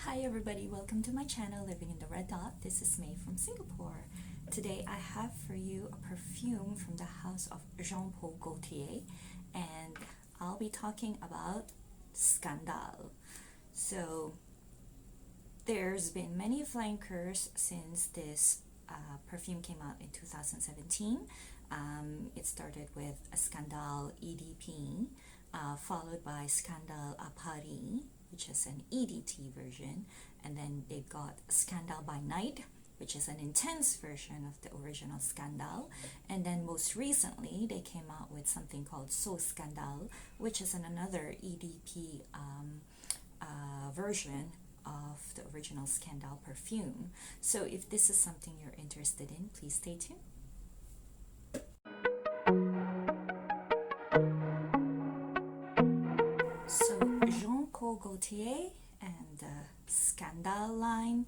Hi everybody, welcome to my channel Living in the Red Dot. This is May from Singapore. Today I have for you a perfume from the house of Jean Paul Gaultier, and I'll be talking about Scandal. So there's been many flankers since this perfume came out in 2017. It started with a Scandal EDP, followed by Scandal A Paris, which is an EDT version, and then they got Scandal by Night, which is an intense version of the original Scandal, and then most recently they came out with something called So Scandal, which is another EDP version of the original Scandal perfume. So if this is something you're interested in, please stay tuned. So Jean Paul Gaultier and the Scandal line.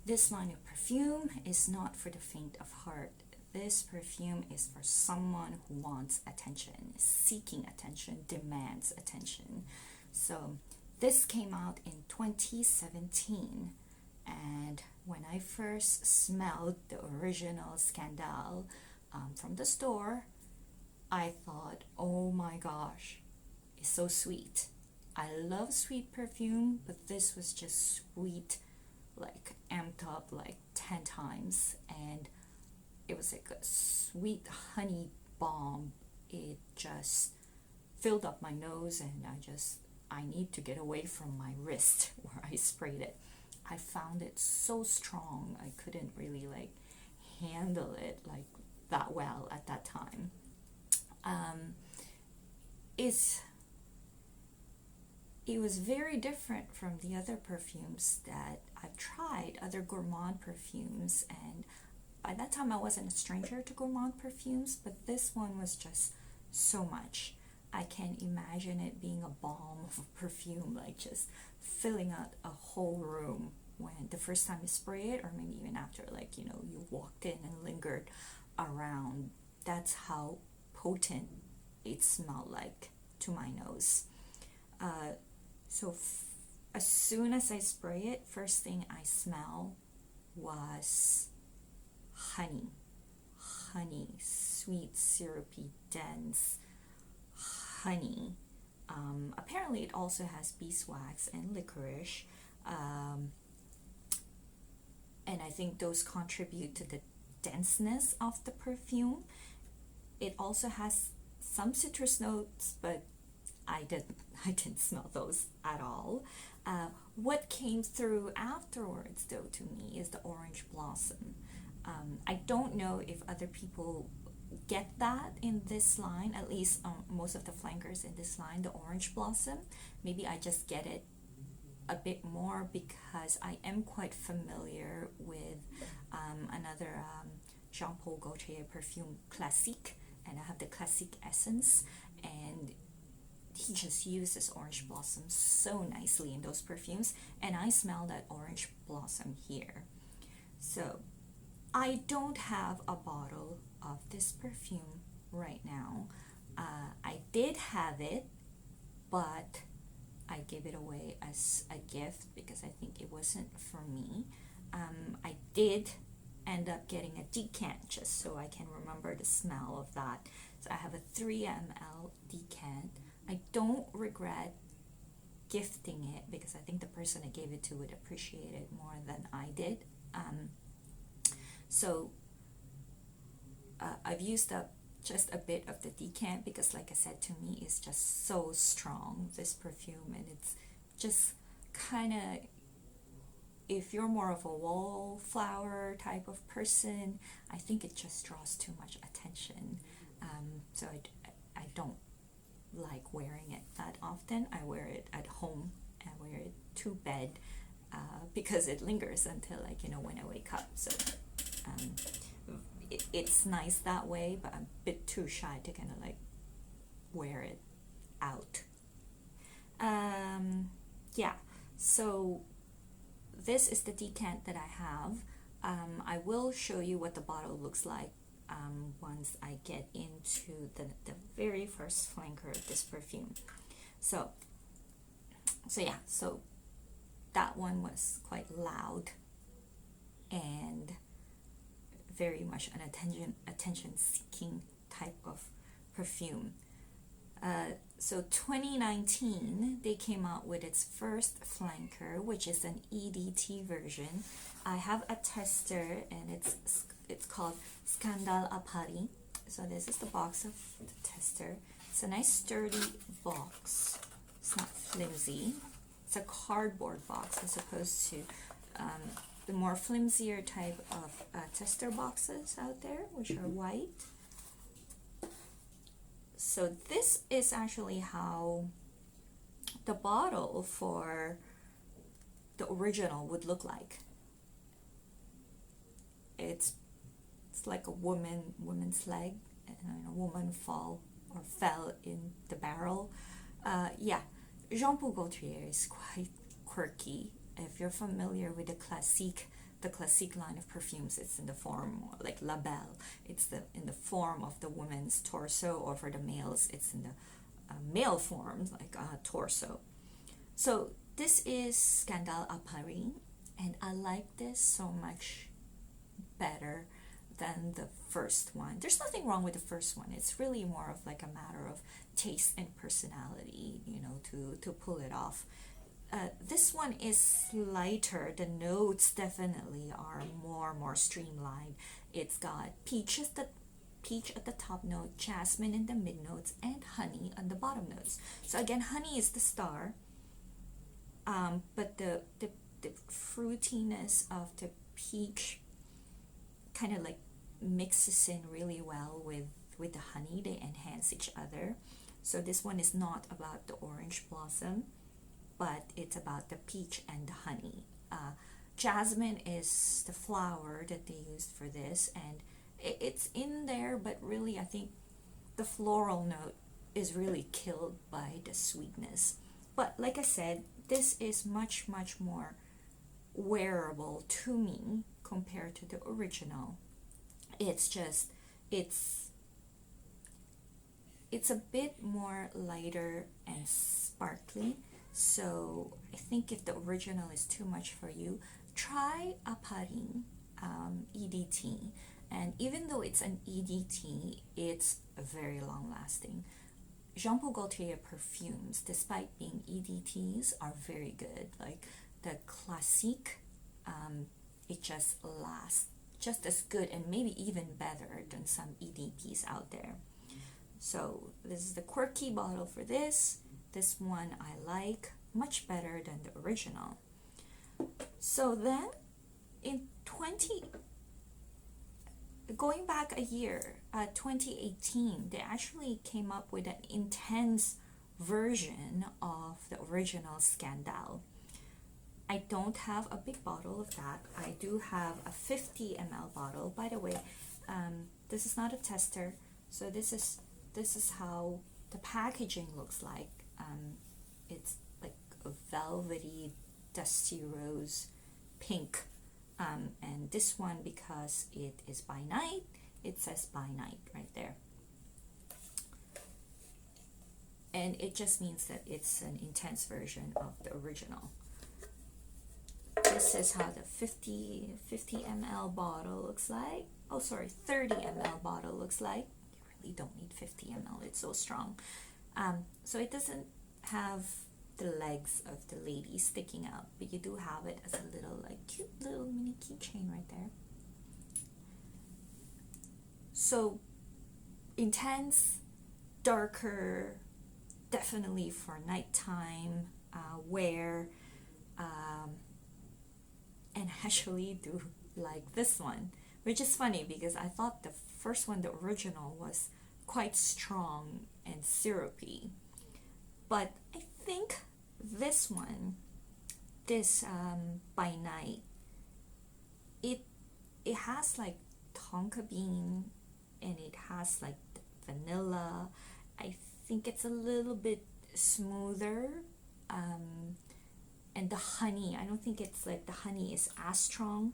This line of perfume is not for the faint of heart. This perfume is for someone who wants attention, seeking attention, demands attention. So this came out in 2017, and when I first smelled the original Scandal from the store, I thought, oh my gosh, it's so sweet. I love sweet perfume, but this was just sweet, like amped up like 10 times, and it was like a sweet honey bomb. It just filled up my nose, and I need to get away from my wrist where I sprayed it. I found it so strong, I couldn't really like handle it like that well at that time. It was very different from the other perfumes that I've tried, other gourmand perfumes, and by that time I wasn't a stranger to gourmand perfumes, but this one was just so much. I can imagine it being a bomb of perfume, like just filling out a whole room when the first time you spray it, or maybe even after, like, you walked in and lingered around. That's how potent it smelled like to my nose. As soon as I spray it, first thing I smell was honey. Honey, sweet, syrupy, dense honey. Apparently it also has beeswax and licorice, and I think those contribute to the denseness of the perfume. It also has some citrus notes, but I didn't smell those at all. What came through afterwards, though, to me is the orange blossom. I don't know if other people get that in this line, at least most of the flankers in this line, the orange blossom. Maybe I just get it a bit more because I am quite familiar with another Jean Paul Gaultier perfume, Classique, and I have the Classique Essence, and he just uses orange blossom so nicely in those perfumes, and I smell that orange blossom here. So I don't have a bottle of this perfume right now. I did have it, but I gave it away as a gift because I think it wasn't for me. I did end up getting a decant just so I can remember the smell of that. So I have a 3 ml decant. I don't regret gifting it because I think the person I gave it to would appreciate it more than I did. I've used up just a bit of the decant because, like I said, to me it's just so strong, this perfume, and it's just kind of, if you're more of a wallflower type of person, I think it just draws too much attention. So I don't like wearing it that often. I wear it at home, I wear it to bed because it lingers until, like, when I wake up. So it's nice that way, but I'm a bit too shy to kind of like wear it out. Yeah, so this is the decant that I have. I will show you what the bottle looks like once I get into the very first flanker of this perfume. So that one was quite loud and very much an attention seeking type of perfume. So 2019 they came out with its first flanker, which is an EDT version. I have a tester and it's called Scandal A Paris. So this is the box of the tester. It's a nice sturdy box. It's not flimsy. It's a cardboard box as opposed to the more flimsier type of tester boxes out there, which are white. So this is actually how the bottle for the original would look like. It's like a woman's leg, and a woman fell in the barrel. Yeah, Jean Paul Gaultier is quite quirky. If you're familiar with the classique line of perfumes, it's in the form like La Belle. It's in the form of the woman's torso, or for the males, it's in the male form, like a torso. So this is Scandal A Paris, and I like this so much better than the first one. There's nothing wrong with the first one. It's really more of like a matter of taste and personality, to pull it off. This one is lighter. The notes definitely are more streamlined. It's got peach at the top note, jasmine in the mid notes, and honey on the bottom notes. So again, honey is the star, but the fruitiness of the peach kind of like mixes in really well with the honey. They enhance each other. So this one is not about the orange blossom, but it's about the peach and the honey. Jasmine is the flower that they used for this, and it's in there, but really I think the floral note is really killed by the sweetness. But like I said, this is much more wearable to me compared to the original. It's a bit more lighter and sparkly. So I think if the original is too much for you, try A Paris EDT. And even though it's an EDT, it's very long lasting. Jean Paul Gaultier perfumes, despite being EDTs, are very good. Like the classique, it just lasts just as good and maybe even better than some EDPs out there. So this is the quirky bottle for this. This one I like much better than the original. So then in going back a year, 2018, they actually came up with an intense version of the original Scandal. I don't have a big bottle of that. I do have a 50 ml bottle. By the way, this is not a tester, so this is how the packaging looks like. It's like a velvety, dusty rose pink. And this one, because it is by night, it says by night right there. And it just means that it's an intense version of the original. This is how the 50 ml bottle looks like. Oh, sorry, 30 ml bottle looks like. You really don't need 50 ml, it's so strong. So it doesn't have the legs of the lady sticking out, but you do have it as a little, like, cute little mini keychain right there. So intense, darker, definitely for nighttime wear, and I actually do like this one, which is funny because I thought the first one, the original, was quite strong and syrupy, but I think this one, this by night, it has like tonka bean, and it has like vanilla. I think it's a little bit smoother, and the honey, I don't think it's like the honey is as strong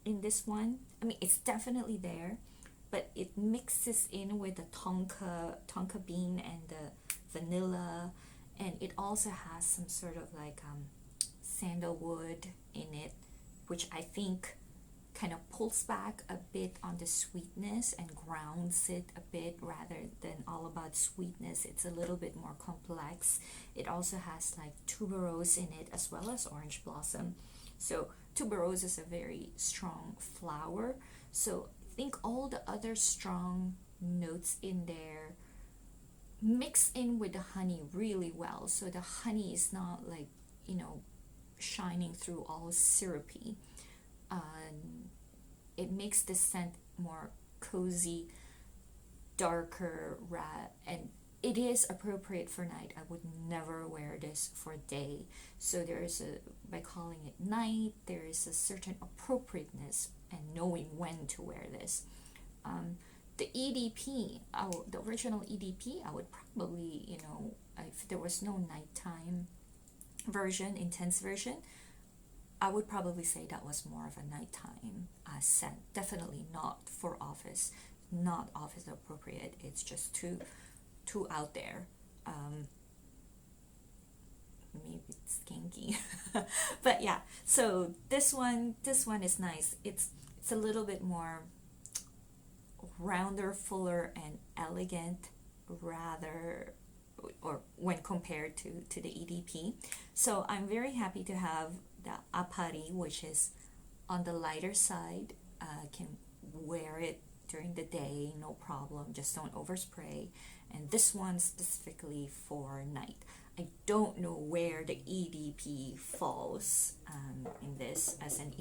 in this one. I mean, it's definitely there, but it mixes in with the tonka bean and the vanilla, and it also has some sort of like sandalwood in it, which I think kind of pulls back a bit on the sweetness and grounds it a bit rather than all about sweetness. It's a little bit more complex. It also has like tuberose in it as well as orange blossom. So tuberose is a very strong flower. So I think all the other strong notes in there mix in with the honey really well. So the honey is not like, shining through all syrupy. It makes the scent more cozy, darker, and it is appropriate for night. I would never wear this for day. So by calling it night, there is a certain appropriateness and knowing when to wear this. The EDP, the original EDP, I would probably, if there was no nighttime version, intense version, I would probably say that was more of a nighttime scent. Definitely not for office, not office appropriate. It's just too out there. Maybe it's skanky, but yeah. So this one is nice. It's a little bit more rounder, fuller, and elegant, rather, or when compared to the EDP. So I'm very happy to have the A Paris, which is on the lighter side. Can wear it during the day, no problem, just don't overspray. And this one specifically for night. I don't know where the EDP falls in this as an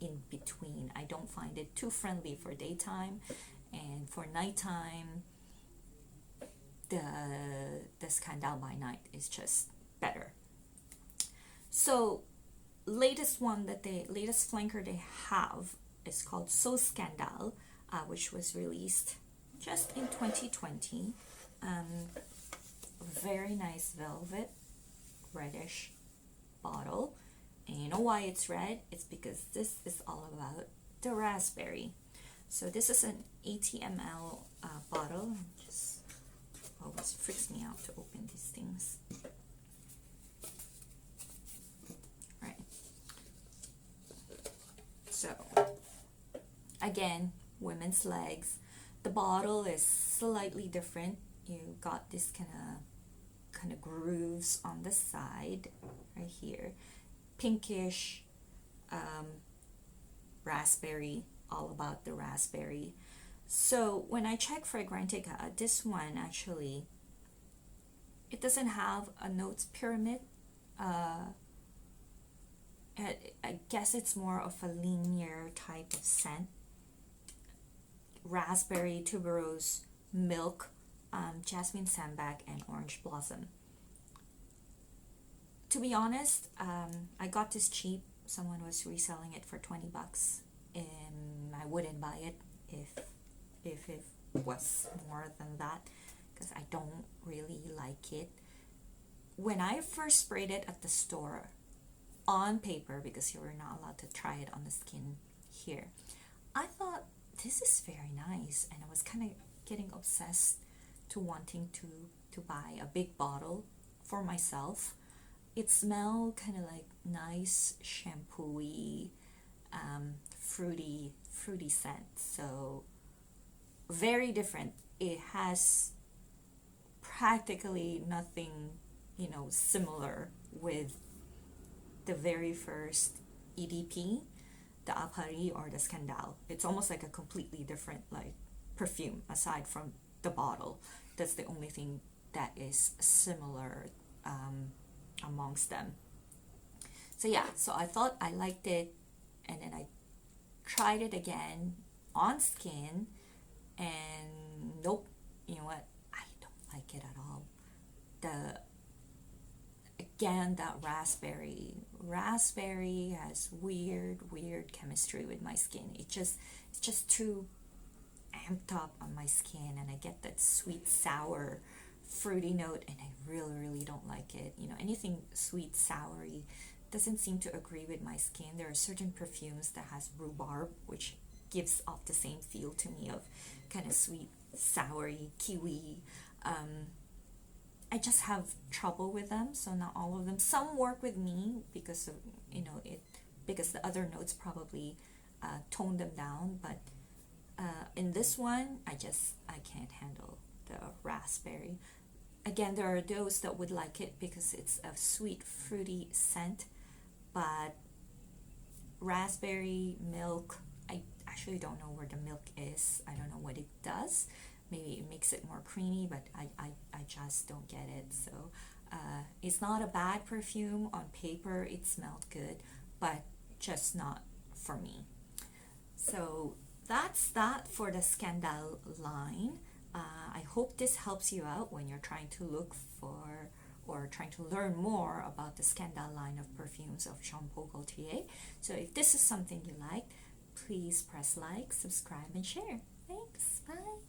in between. I don't find it too friendly for daytime, and for nighttime the Scandal by Night is just better. So latest flanker they have is called So Scandal, which was released just in 2020. Very nice velvet, reddish bottle. And you know why it's red? It's because this is all about the raspberry. So this is an 80 ml bottle. Just always freaks me out to open these things. Right. So again, women's legs. The bottle is slightly different. You got this kind of grooves on the side right here, pinkish, raspberry, all about the raspberry. So when I check Fragrantica, this one actually, it doesn't have a notes pyramid. I guess it's more of a linear type of scent. Raspberry, tuberose, milk, jasmine sambac, and orange blossom. To be honest, I got this cheap. Someone was reselling it for $20, and I wouldn't buy it if it was more than that, because I don't really like it. When I first sprayed it at the store on paper, because you were not allowed to try it on the skin here, I thought this is very nice, and I was kind of getting obsessed to wanting to buy a big bottle for myself. It smelled kind of like nice shampoo-y, fruity scent. So very different. It has practically nothing, similar with the very first EDP, the A Paris or the Scandal. It's almost like a completely different perfume aside from the bottle. That's the only thing that is similar amongst them. So yeah, so I thought I liked it, and then I tried it again on skin, and nope, you know what, I don't like it at all. That raspberry has weird chemistry with my skin. It's just too amped up on my skin, and I get that sweet sour fruity note, and I really don't like it. Anything sweet soury doesn't seem to agree with my skin. There are certain perfumes that has rhubarb, which gives off the same feel to me of kind of sweet soury kiwi. I just have trouble with them, so not all of them. Some work with me because of, you know, it, because the other notes probably tone them down, but in this one, I can't handle the raspberry. Again, there are those that would like it because it's a sweet, fruity scent, but raspberry milk, I actually don't know where the milk is. I don't know what it does. Maybe it makes it more creamy, but I just don't get it. So it's not a bad perfume. On paper, it smelled good, but just not for me. So that's that for the Scandal line. I hope this helps you out when you're trying to look for or trying to learn more about the Scandal line of perfumes of Jean Paul Gaultier. So if this is something you like, please press like, subscribe, and share. Thanks. Bye.